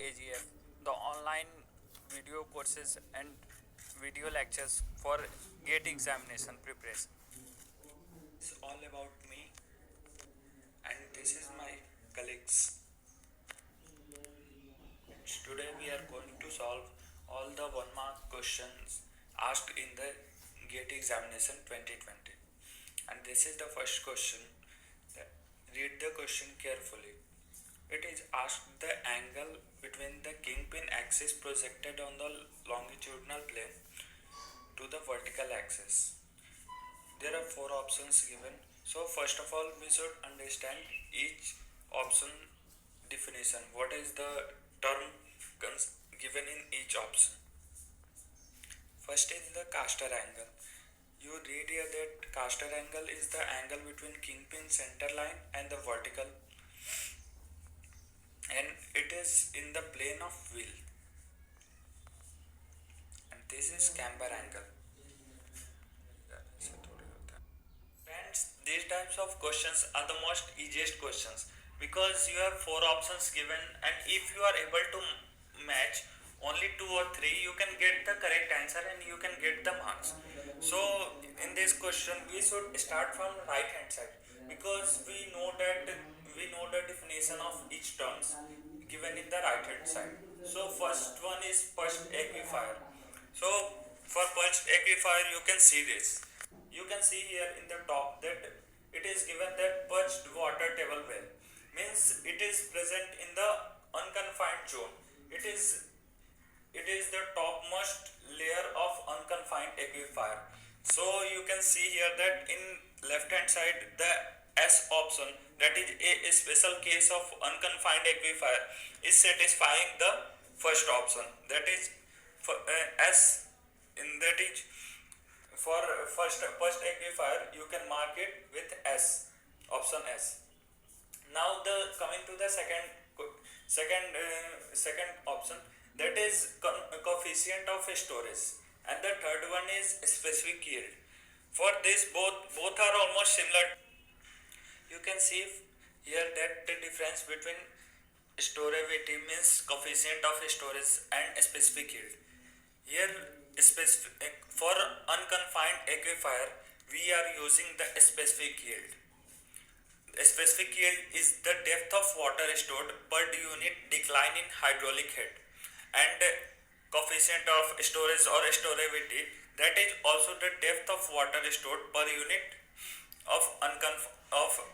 AGF, the online video courses and video lectures for GATE examination preparation. It's all about me, and this is my colleagues. Today we are going to solve all the 1 mark questions asked in the GATE examination 2020. And this is the first question. Read the question carefully. It is asked the angle between the kingpin axis projected on the longitudinal plane to the vertical axis. There are 4 options given. So first of all we should understand each option definition. What is the term given in each option? First is the Castor angle. You read here that Castor angle is the angle between kingpin center line and the vertical, and it is in the plane of wheel. And this is camber angle. Friends, these types of questions are the most easiest questions because you have 4 options given, and if you are able to match only 2 or 3, you can get the correct answer and you can get the marks. So in this question we should start from right hand side because we know the definition of each terms given in the right hand side. So first one is purged aquifer. So for purged aquifer you can see this. You can see here in the top that it is given that purged water table well means it is present in the unconfined zone. It is the topmost layer of unconfined aquifer. So you can see here that in left hand side the S option, that is a special case of unconfined aquifer, is satisfying the first option, that is for S, in that is for first aquifer you can mark it with S, option S. Now the coming to the second option, that is coefficient of storage, and the third one is specific yield. For this both are almost similar. You can see here that the difference between storavity means coefficient of storage and specific yield. Here for unconfined aquifer we are using the specific yield. Specific yield is the depth of water stored per unit decline in hydraulic head, and coefficient of storage or storavity, that is also the depth of water stored per unit of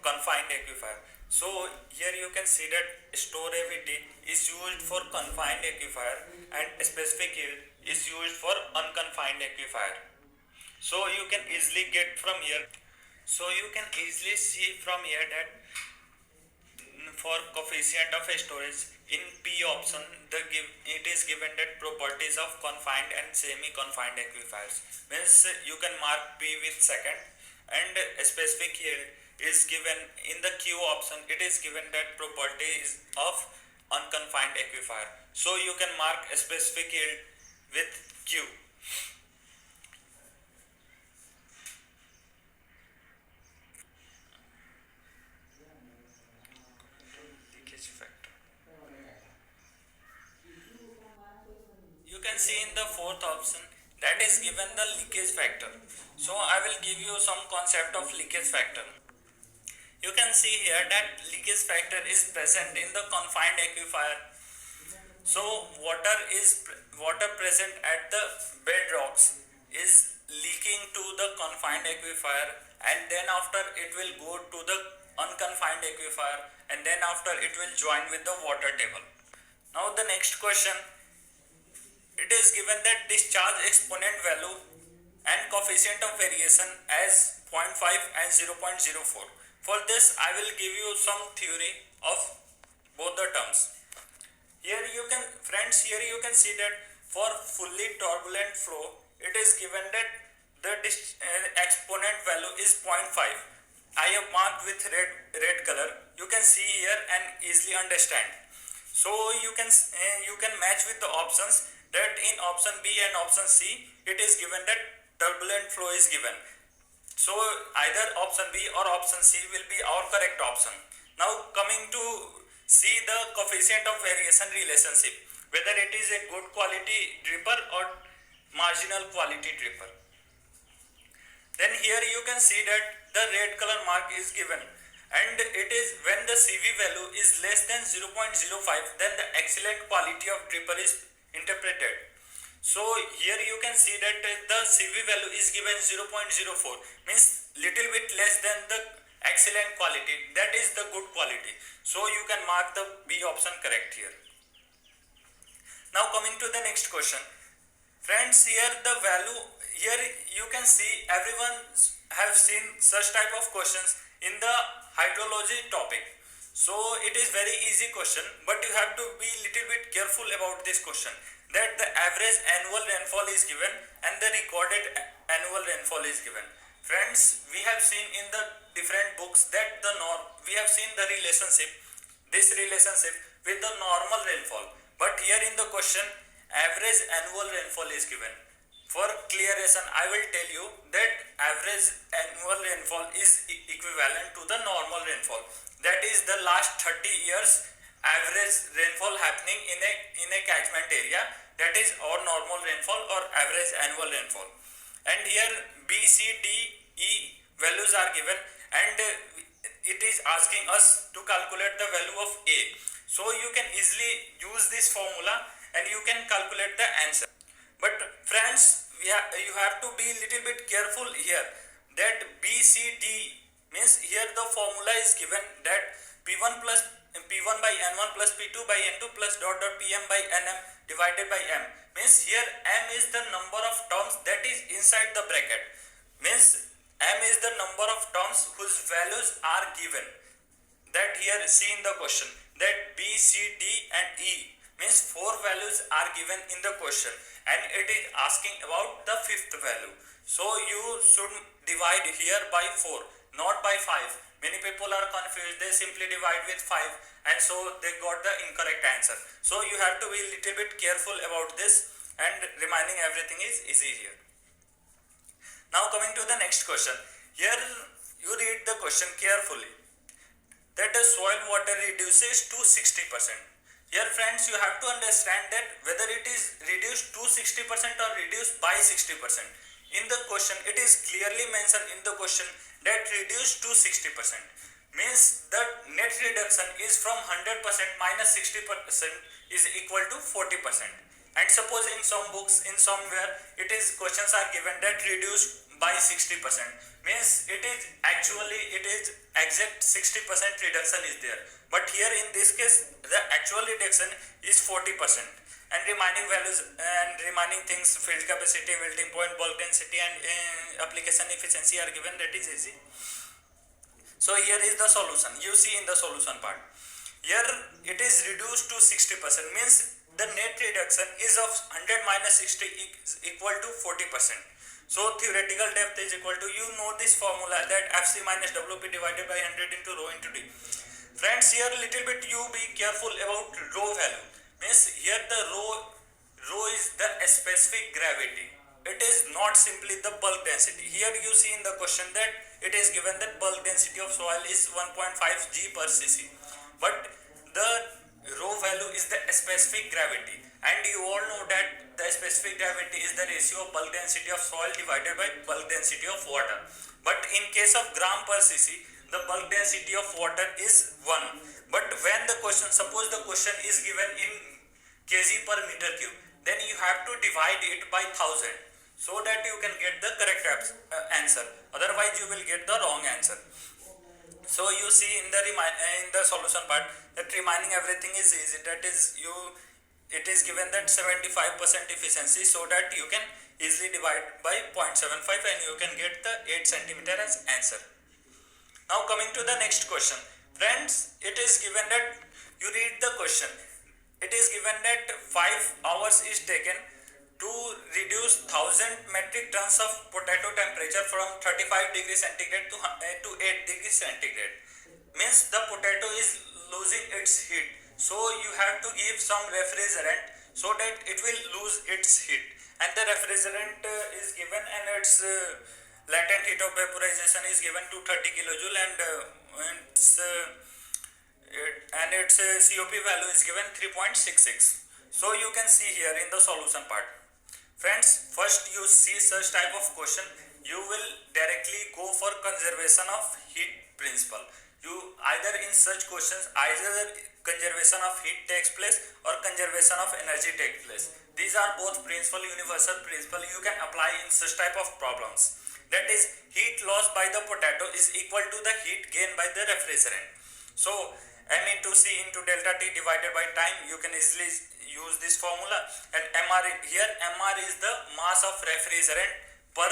confined aquifer. So here you can see that storavity is used for confined aquifer and specific yield is used for unconfined aquifer. So you can easily get from here. So you can easily see from here that for coefficient of storage in P option it is given that properties of confined and semi-confined aquifers, means you can mark P with second, and specific yield is given in the Q option, it is given that properties of unconfined aquifer, so you can mark a specific yield with Q. Leakage factor. You can see in the fourth option that is given the leakage factor. So I will give you some concept of leakage factor. You can see here that leakage factor is present in the confined aquifer. So water present at the bedrocks is leaking to the confined aquifer, and then after it will go to the unconfined aquifer, and then after it will join with the water table. Now the next question, it is given that discharge exponent value and coefficient of variation as 0.5 and 0.04. For this I will give you some theory of both the terms. Here you can see that for fully turbulent flow it is given that the exponent value is 0.5. I have marked with red color. You can see here and easily understand. So you can match with the options that in option B and option C it is given that turbulent flow is given. So either option B or option C will be our correct option. Now coming to see the coefficient of variation relationship, whether it is a good quality dripper or marginal quality dripper. Then here you can see that the red color mark is given, and it is when the CV value is less than 0.05, then the excellent quality of dripper is interpreted. So here you can see that the CV value is given 0.04, means little bit less than the excellent quality, that is the good quality. So you can mark the B option correct here. Now coming to the next question. Friends, here the value, here you can see everyone have seen such type of questions in the hydrology topic. So it is very easy question, but you have to be little bit careful about this question, that the average annual rainfall is given and the recorded annual rainfall is given. Friends, we have seen in the different books that the we have seen the relationship, this relationship with the normal rainfall, but here in the question average annual rainfall is given. For clear reason, I will tell you that average annual rainfall is equivalent to the normal rainfall, that is the last 30 years average rainfall happening in a catchment area, that is our normal rainfall or average annual rainfall. And here B, C, D, E values are given, and it is asking us to calculate the value of A. So you can easily use this formula and you can calculate the answer. But friends, you have to be little bit careful here, that B, C, D means here the formula is given that P1 plus P1 by N1 plus P2 by N2 plus dot dot Pm by Nm divided by M, means here M is the number of terms that is inside the bracket, means M is the number of terms whose values are given, that here see in the question, that B, C, D and E means 4 values are given in the question, and it is asking about the 5th value. So you should divide here by 4, not by 5. Many people are confused, they simply divide with 5 and so they got the incorrect answer. So you have to be little bit careful about this, and remaining everything is easy here. Now coming to the next question. Here you read the question carefully, that the soil water reduces to 60%. Here friends, you have to understand that whether it is reduced to 60% or reduced by 60%. In the question, it is clearly mentioned in the question that reduced to 60%. Means the net reduction is from 100% minus 60% is equal to 40%. And suppose in some books, in somewhere, it is questions are given that reduced by 60%. Means it is actually, it is exact 60% reduction is there. But here in this case, the actual reduction is 40%. And remaining values and remaining things, field capacity, wilting point, bulk density and application efficiency are given, that is easy. So here is the solution. You see in the solution part. Here it is reduced to 60%, means the net reduction is of 100 minus 60 is equal to 40%. So theoretical depth is equal to, you know this formula, that Fc minus Wp divided by 100 into rho into d. Friends, here little bit you be careful about rho value. Means here the rho is the specific gravity. It is not simply the bulk density. Here you see in the question that it is given that bulk density of soil is 1.5 g per cc. But the rho value is the specific gravity, and you all know that the specific gravity is the ratio of bulk density of soil divided by bulk density of water. But in case of gram per cc, the bulk density of water is 1. But when the question, suppose the question is given in kg per meter cube, then you have to divide it by 1000 so that you can get the correct answer. Otherwise you will get the wrong answer. So you see in the solution part that remaining everything is easy, that is it is given that 75% efficiency, so that you can easily divide by 0.75 and you can get the 8 cm as answer. Now coming to the next question. Friends, it is given that, you read the question, it is given that 5 hours is taken to reduce 1000 metric tons of potato temperature from 35 degrees centigrade to 8 degrees centigrade. Means the potato is losing its heat. So you have to give some refrigerant so that it will lose its heat. And the refrigerant is given, and its latent heat of vaporization is given to 30 kilojoule, and its and its COP value is given 3.66. So you can see here in the solution part. Friends, first you see such type of question, you will directly go for conservation of heat principle. You either in such questions, either conservation of heat takes place or conservation of energy takes place. These are both principle, universal principle you can apply in such type of problems. That is, heat loss by the potato is equal to the heat gain by the refrigerant. So m into c into delta T divided by time, you can easily use this formula, and mr here, mr is the mass of refrigerant per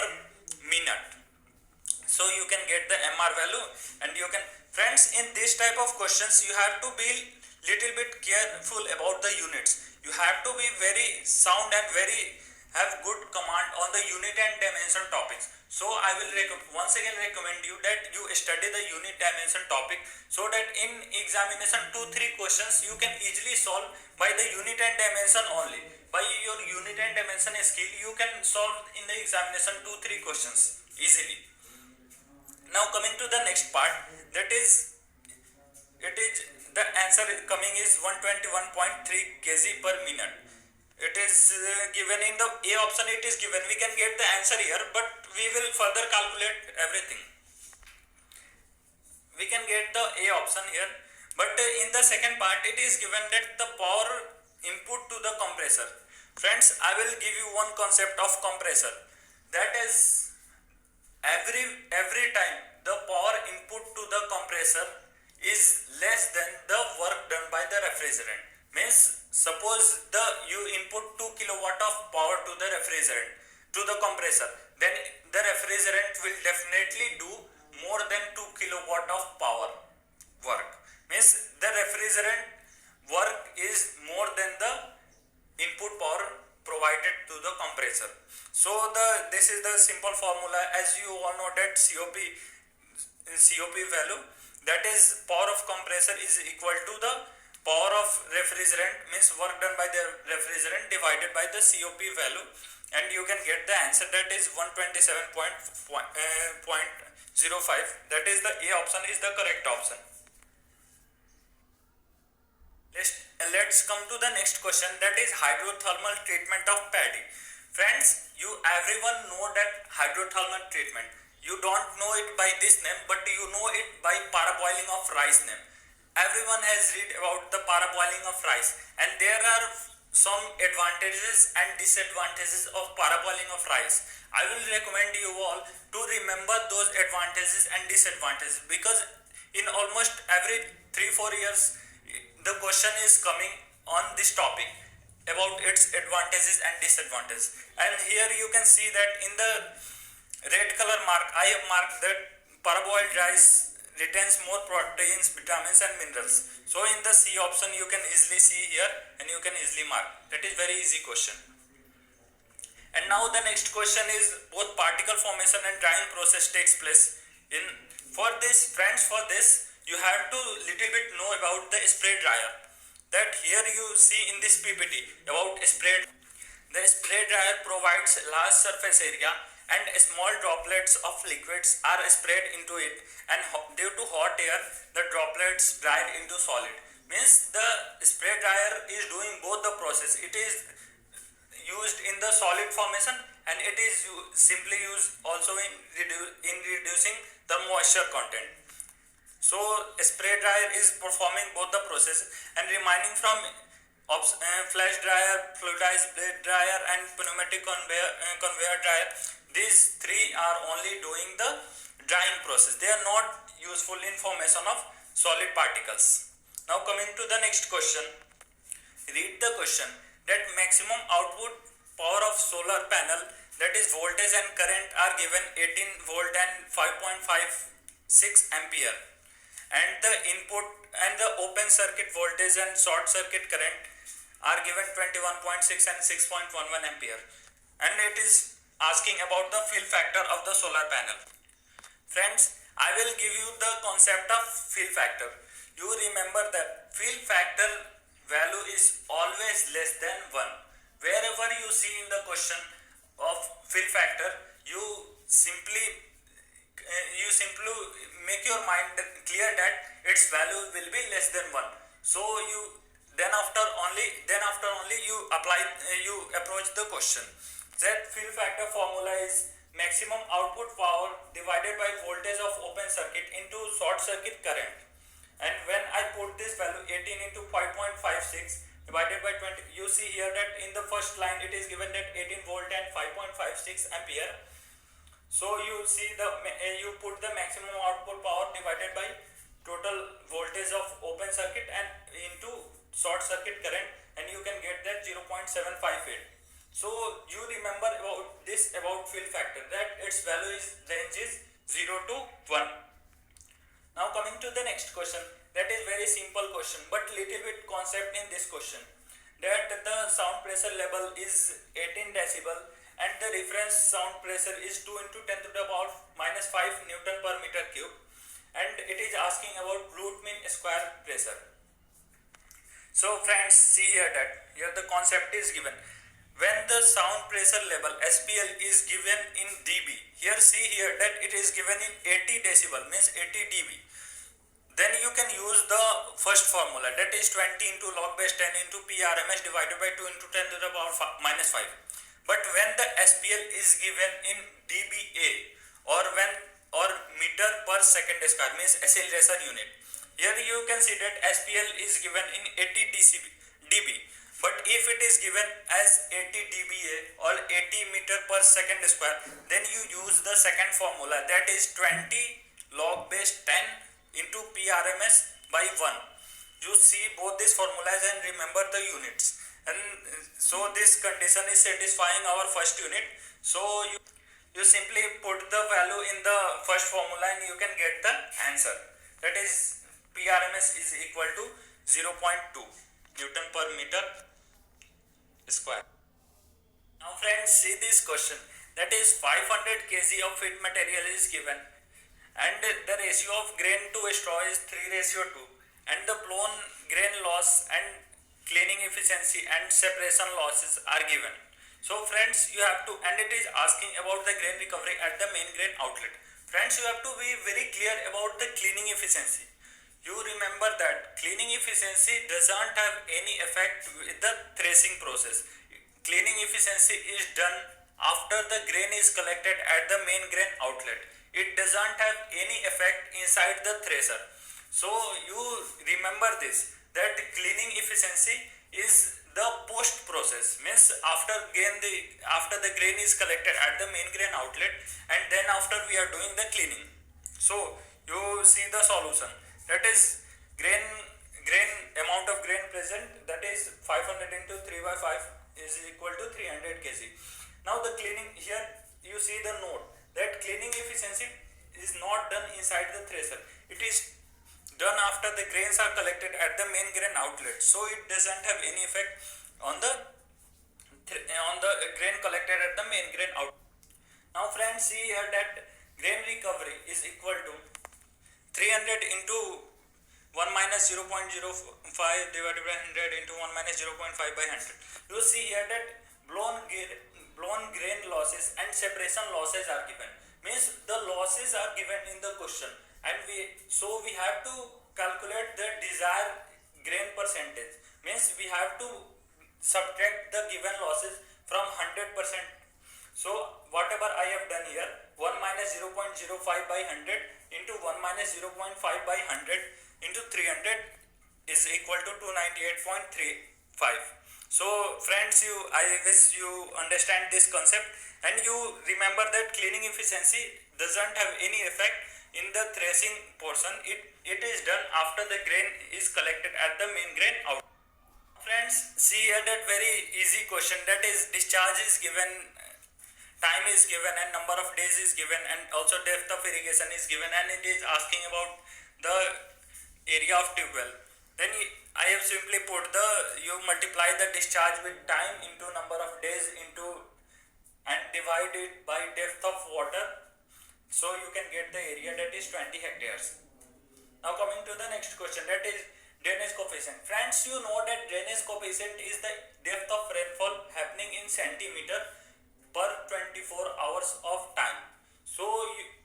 minute. So you can get the mr value, and you can, friends, in this type of questions you have to be little bit careful about the units. You have to be very sound and very have good command on the unit and dimension topics. So I will once again recommend you that you study the unit dimension topic, so that in examination 2-3 questions you can easily solve by the unit and dimension only. By your unit and dimension skill you can solve in the examination 2-3 questions easily. Now coming to the next part, that is, it is the answer coming is 121.3 kg per minute. It is given in the A option, it is given, we can get the answer here, but we will further calculate everything. We can get the A option here, but in the second part it is given that the power input to the compressor. Friends, I will give you one concept of compressor, that is, every time the power input to the compressor is less than the work done by the refrigerant. Means, suppose you input 2 kilowatt of power to the refrigerant, to the compressor, then the refrigerant will definitely do more than 2 kilowatt of power work. Means the refrigerant work is more than the input power provided to the compressor. So this is the simple formula, as you all know that COP value, that is power of compressor, is equal to the power of refrigerant, means work done by the refrigerant, divided by the COP value, and you can get the answer, that is 127.05. that is the A option is the correct option. Let's come to the next question, that is hydrothermal treatment of paddy. Friends, everyone know that hydrothermal treatment. You don't know it by this name, but you know it by parboiling of rice name. Everyone has read about the parboiling of rice, and there are some advantages and disadvantages of parboiling of rice. I will recommend you all to remember those advantages and disadvantages, because in almost every 3-4 years the question is coming on this topic about its advantages and disadvantages. And here you can see that in the red color mark, I have marked that parboiled rice retains more proteins, vitamins and minerals. So in the C option you can easily see here, and you can easily mark. That is very easy question. And now the next question is, both particle formation and drying process takes place in, for this, friends, for this you have to little bit know about the spray dryer. That here you see in this PPT about spray. The spray dryer provides large surface area, and small droplets of liquids are sprayed into it, and due to hot air the droplets dried into solid. Means the spray dryer is doing both the process. It is used in the solid formation, and it is simply used also in reducing the moisture content. So spray dryer is performing both the process, and remaining from flash dryer, fluidized blade dryer and pneumatic conveyor dryer, these three are only doing the drying process. They are not useful in formation of solid particles. Now coming to the next question, read the question, that maximum output power of solar panel, that is voltage and current, are given 18 volt and 5.56 ampere, and the input and the open circuit voltage and short circuit current are given 21.6 and 6.11 ampere, and it is asking about the fill factor of the solar panel. Friends, I will give you the concept of fill factor. You remember that fill factor value is always less than 1. Wherever you see in the question of fill factor, you simply you simply make your mind clear that its value will be less than 1. So you then after only you apply you approach the question. That fill factor formula is maximum output power divided by voltage of open circuit into short circuit current. And when I put this value 18 into 5.56 divided by 20, you see here that in the first line it is given that 18 volt and 5.56 ampere. So you see you put the maximum output power divided by total voltage of open circuit and into short circuit current, and you can get that 0.758. So you remember about this about fill factor, that its value is range is 0 to 1. Now coming to the next question, that is very simple question but little bit concept in this question, that the sound pressure level is 18 decibel and the reference sound pressure is 2 into 10 to the power minus 5 Newton per meter cube, and it is asking about root mean square pressure. So friends, see here that here the concept is given. When the sound pressure level SPL is given in dB, here see here that it is given in 80 decibel means 80 dB. Then you can use the first formula, that is 20 into log base 10 into PRMS divided by 2 into 10 to the power minus 5. But when the SPL is given in dBA or meter per second square means acceleration unit, here you can see that SPL is given in 80 dB. But if it is given as 80 dBA or 80 meter per second square, then you use the second formula, that is 20 log base 10 into PRMS by 1. You see both these formulas and remember the units, and so this condition is satisfying our first unit. So you simply put the value in the first formula and you can get the answer, that is PRMS is equal to 0.2 Newton per meter square. Now friends, see this question, that is 500 kg of feed material is given and the ratio of grain to straw is 3:2, and the blown grain loss and cleaning efficiency and separation losses are given. So friends, you have to, and it is asking about the grain recovery at the main grain outlet. Friends, you have to be very clear about the cleaning efficiency. You remember that cleaning efficiency doesn't have any effect with the threshing process. Cleaning efficiency is done after the grain is collected at the main grain outlet. It doesn't have any effect inside the thresher. So you remember this, that cleaning efficiency is the post process, means after the grain is collected at the main grain outlet and then after we are doing the cleaning. So you see the solution, that is grain amount of grain present, that is 500 into 3 by 5 is equal to 300 kg. Now the cleaning, here you see the note that cleaning efficiency is not done inside the thresher. It is done after the grains are collected at the main grain outlet. So it doesn't have any effect on the grain collected at the main grain outlet. Now friends, see here that grain recovery is equal to 300 into 1 minus 0.05 divided by 100 into 1 minus 0.5 by 100. You see here that blown grain losses and separation losses are given, means the losses are given in the question, and we have to calculate the desired grain percentage, means we have to subtract the given losses from 100%. So whatever I have done here, 1 minus 0.05 by 100 into 1 minus 0.5 by 100 into 300 is equal to 298.35. So friends, I wish you understand this concept and you remember that cleaning efficiency doesn't have any effect in the threshing portion. It is done after the grain is collected at the main grain out. Friends, see here that very easy question, that is discharge is given, time is given and number of days is given and also depth of irrigation is given, and it is asking about the area of tube well. Then I have simply put you multiply the discharge with time into number of days into and divide it by depth of water, so you can get the area, that is 20 hectares. Now coming to the next question, that is drainage coefficient. Friends, you know that drainage coefficient is the depth of rainfall happening in centimeter per 24 hours of time. So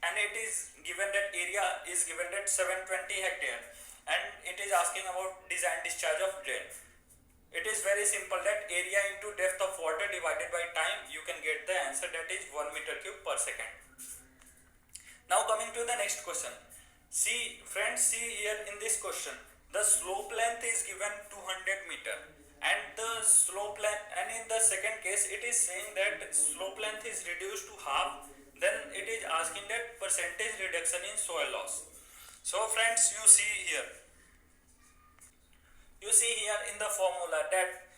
and it is given that area is given that 720 hectare, and it is asking about design discharge of drain. It is very simple, that area into depth of water divided by time, you can get the answer, that is 1 meter cube per second. Now coming to the next question. See friends, see here in this question, the slope length is given 200 meter, and the slope length, and in the second case it is saying that slope length is reduced to half, then it is asking that percentage reduction in soil loss. So friends, you see here in the formula that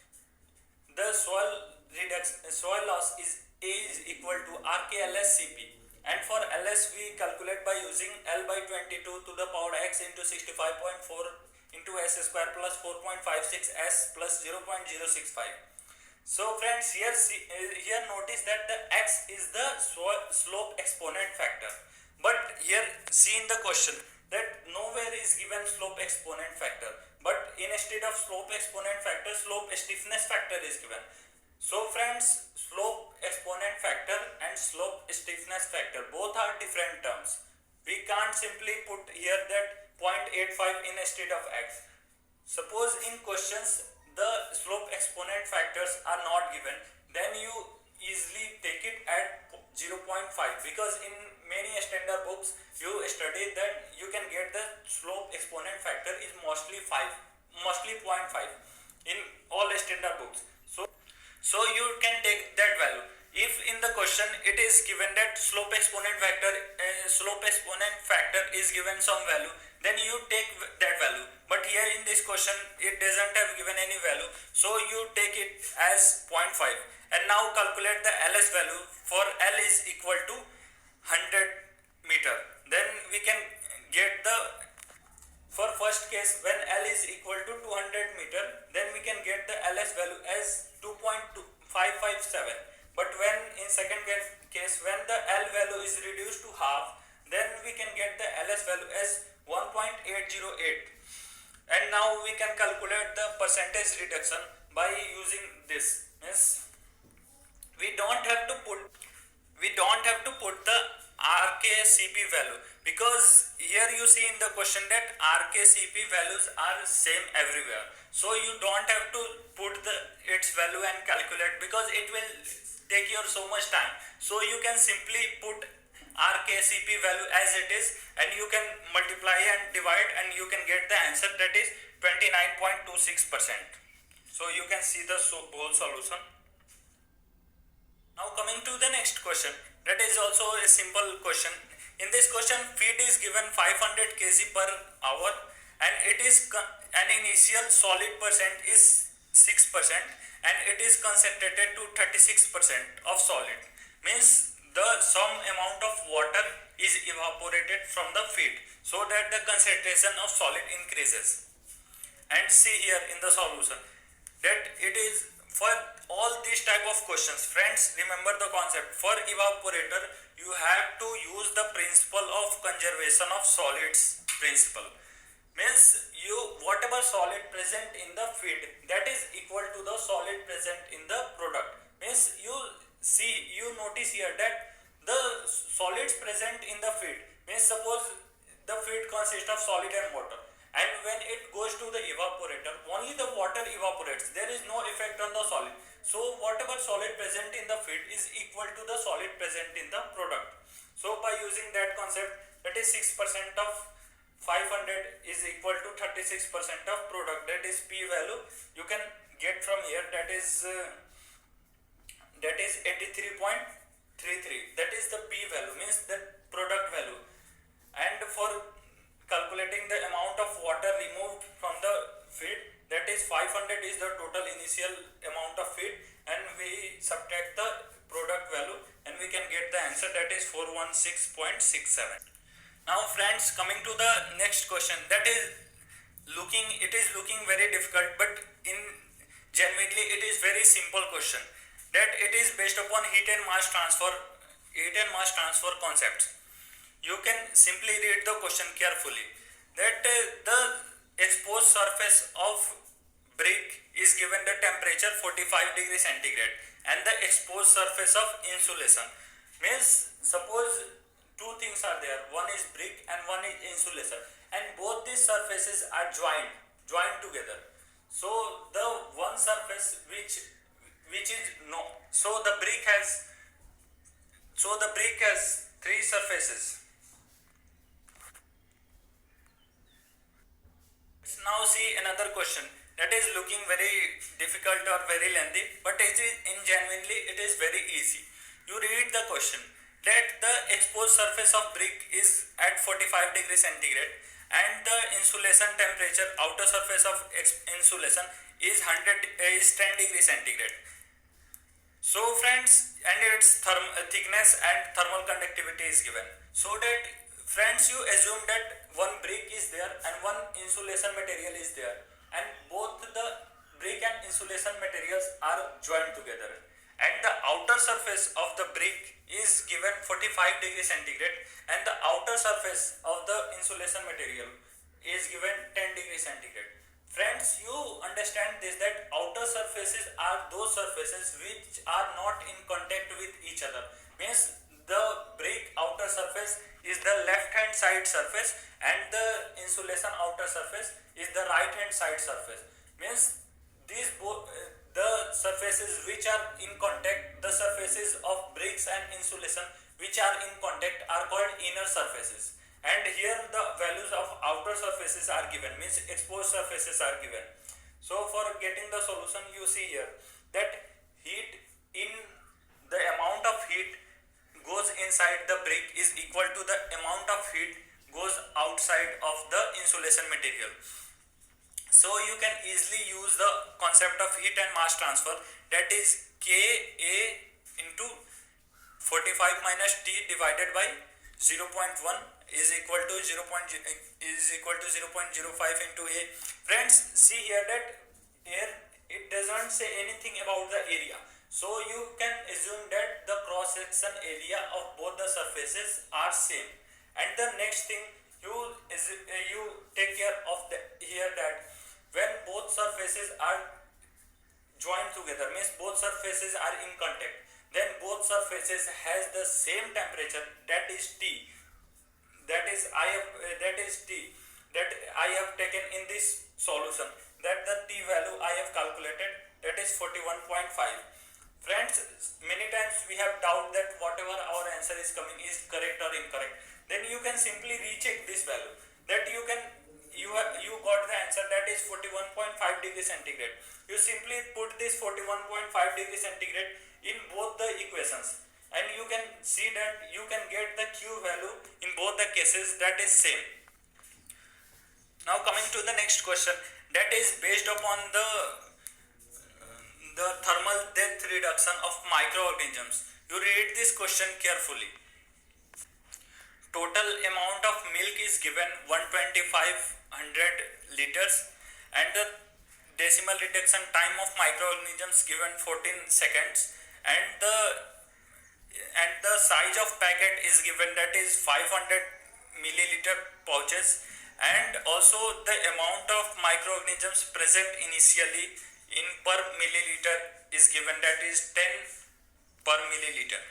the soil loss is A is equal to RKLSCP, and for LS we calculate by using L by 22 to the power x into 65.4 into s square plus 4.56 s plus 0.065. So friends, here notice that the x is the slope exponent factor, but here see in the question that nowhere is given slope exponent factor, but instead of slope exponent factor, slope stiffness factor is given. So friends, slope exponent factor and slope stiffness factor both are different terms. We can't simply put here that 0.85 instead of x. Suppose in questions the slope exponent factors are not given, then you easily take it at 0.5, because in many standard books you study that you can get the slope exponent factor is mostly zero point 0.5 in all standard books. So you can take that value. If in the question it is given that slope exponent factor is given some value, then you take that value. But here in this question it doesn't have given any value, so you take it as 0.5. And now calculate the LS value. For L is equal to 100 meter. Then we can get the, for first case when L is equal to 200 meter, then we can get the LS value as 2.557. But when in second case when the L value is reduced to half, then we can get the LS value as 1.808. And now we can calculate the percentage reduction by using this. Means we don't have to put the RKCP value, because here you see in the question that RKCP values are same everywhere, so you don't have to put its value and calculate, because it will take your so much time. So you can simply put RKCP value as it is, and you can multiply and divide, and you can get the answer, that is 29.26%. So you can see the whole solution. Now coming to the next question, that is also a simple question. In this question, feed is given 500 kg per hour, and it is an initial solid percent is 6%, and it is concentrated to 36% of solid. Means the some amount of water is evaporated from the feed, so that the concentration of solid increases. And see here in the solution that it is for all these type of questions. Friends, remember the concept. For evaporator you have to use the principle of conservation of solids principle. Means you whatever solid present in the feed, that is equal to the solid present in the product. Means you notice here that the solids present in the feed, means suppose the feed consists of solid and water, and when it goes to the evaporator, only the water evaporates, there is no effect on the solid. So whatever solid present in the feed is equal to the solid present in the product. So by using that concept, that is 6% of 500 is equal to 36% of product, that is P value you can get from here, that is 83.33, that is the P value, means the product value. And for calculating the amount of water removed from the feed, that is 500 is the total initial amount of feed, and we subtract the product value, and we can get the answer, that is 416.67. Now friends, coming to the next question, that is looking very difficult, but in genuinely it is very simple question, that it is based upon heat and mass transfer concepts. You can simply read the question carefully, that the exposed surface of brick is given the temperature 45 degree centigrade, and the exposed surface of insulation, means suppose two things are there. One is brick and one is insulation, and both these surfaces are joined together. So the one surface which is no, so the brick has three surfaces. Let's now see another question that is looking very difficult or very lengthy, but it is in genuinely it is very easy. You read the question that the exposed surface of brick is at 45 degrees centigrade and the insulation temperature, outer surface of insulation is 10 degrees centigrade. So friends, and its thickness and thermal conductivity is given. So that friends, you assume that one brick is there and one insulation material is there, and both the brick and insulation materials are joined together, and the outer surface of the brick is given 45 degrees centigrade and the outer surface of the insulation material is given 10 degrees centigrade. Friends, you understand this, that outer surfaces are those surfaces which are not in contact with each other. Means the brick outer surface is the left hand side surface and the insulation outer surface is the right hand side surface. Means these both the surfaces which are in contact, the surfaces of bricks and insulation which are in contact are called inner surfaces, and here the values of outer surfaces are given, means exposed surfaces are given. So for getting the solution, you see here that heat in the amount of heat goes inside the brick is equal to the amount of heat goes outside of the insulation material. So you can easily use the concept of heat and mass transfer, that is Ka into 45 minus T divided by 0.1 is equal to 0.05 into A. Friends, see here that here it doesn't say anything about the area, so you can assume that the cross section area of both the surfaces are same. And the next thing you take care of here that when both surfaces are joined together, means both surfaces are in contact, then both surfaces has the same temperature, that is T, that is T that I have taken in this solution, that the T value I have calculated, that is 41.5. Friends, many times we have doubt that whatever our answer is coming is correct or incorrect, then you can simply recheck this value, that you got the answer, that is 41.5 degrees centigrade. You simply put this 41.5 degrees centigrade in both the equations, and you can see that you can get the Q value in both the cases, that is same. Now coming to the next question, that is based upon the thermal death reduction of microorganisms. You read this question carefully. Total amount of milk is given 125 liters and the decimal reduction time of microorganisms given 14 seconds, and the size of packet is given, that is 500 milliliter pouches, and also the amount of microorganisms present initially in per milliliter is given, that is 10 per milliliter.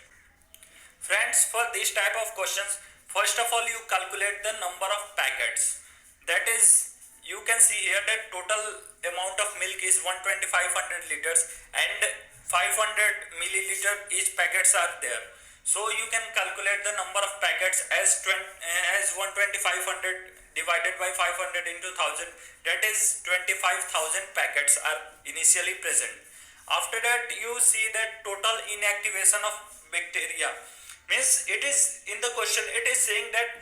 Friends, for this type of questions, first of all you calculate the number of packets, that is you can see here that total amount of milk is 125 liters and 500 milliliter each packets are there. So you can calculate the number of packets as 12500 divided by 500 into 1000, that is 25,000 packets are initially present. After that you see that total inactivation of bacteria, means it is in the question it is saying that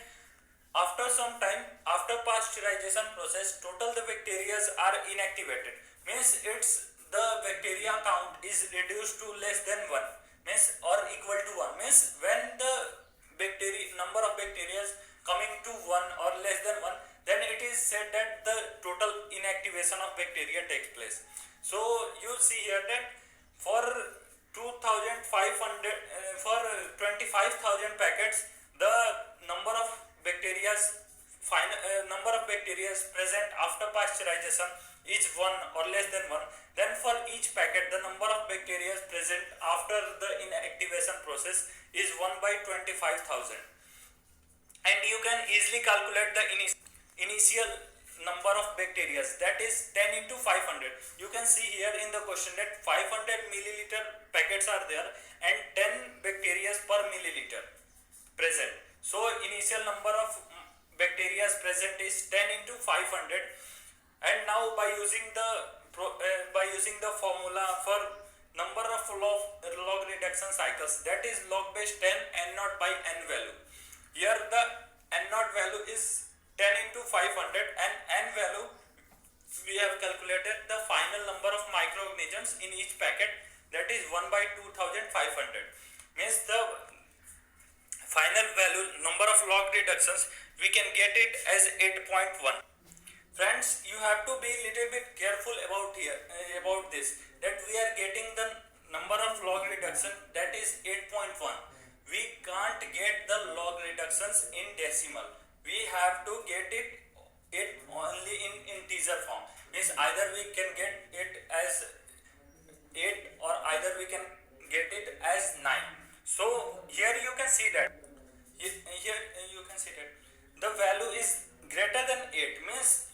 after some time, after pasteurization process, total the bacteria are inactivated, means it's the bacteria count is reduced to less than 1, means or equal to 1, means when the number of bacteria coming to 1 or less than 1, then it is said that the total inactivation of bacteria takes place. So you see here that for 25,000 packets, the number of bacteria present after pasteurization is 1 or less than 1. Then for each packet, the number of bacteria present after the inactivation process is 1 by 25,000. and you can easily calculate the initial number of bacteria, that is 10 into 500. You can see here in the question that 500 milliliter packets are there and 10 bacteria per milliliter present. So initial number of bacteria present is 10 into 500. And now by using the formula for number of log reduction cycles, that is log base 10 n naught by n value. Here the n naught value is 10 into 500 and n value we have calculated the final number of microorganisms in each packet, that is 1 by 2500, means the final value number of log reductions we can get it as 8.1. Friends, you have to be little bit careful about here about this, that we are getting the number of log reduction, that is 8.1. We can't get the log reductions in decimal. We have to get it only in integer form. Means either we can get it as 8 or either we can get it as 9. So here you can see that you can see that the value is greater than 8, means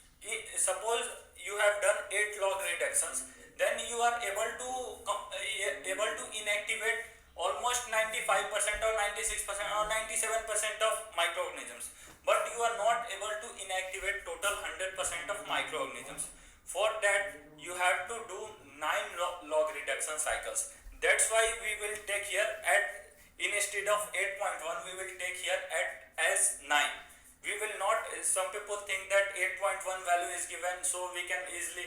suppose you have done 8 log reductions, then you are able to inactivate almost 95% or 96% or 97% of microorganisms, but you are not able to inactivate total 100% of microorganisms. For that you have to do 9 log reduction cycles. That's why we will take here at, instead of 8.1 we will take here at as 9. We will not, some people think that 8.1 value is given, so we can easily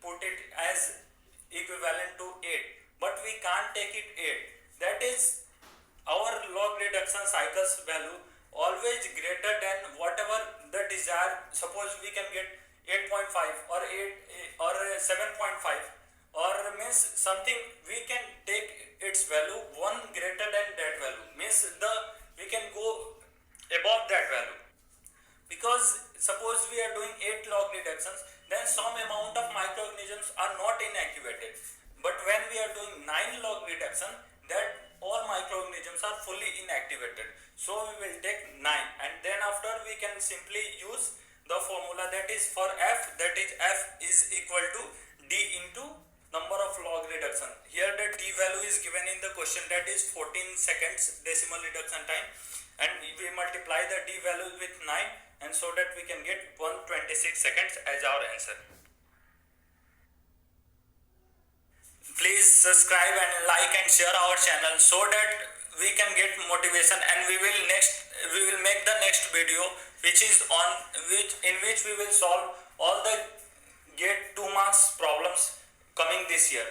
put it as equivalent to 8, but we can't take it 8. That is our log reduction cycles value always greater than whatever the desired. Suppose we can get 8.5 or 8 or 7.5, or means something we can take its value 1 greater than that value, means we can go above that value, because suppose we are doing 8 log reductions, then some amount of microorganisms are not inactivated, but when we are doing 9 log reduction, that all microorganisms are fully inactivated. So we will take 9, and then after we can simply use the formula, that is for f, that is f is equal to d into number of log reduction. Here the d value is given in the question, that is 14 seconds decimal reduction time, and we multiply the d value with 9, and so that we can get 126 seconds as our answer. Please subscribe and like and share our channel so that we can get motivation, and we will make the next video which is in which we will solve all the GATE 2 marks problems coming this year.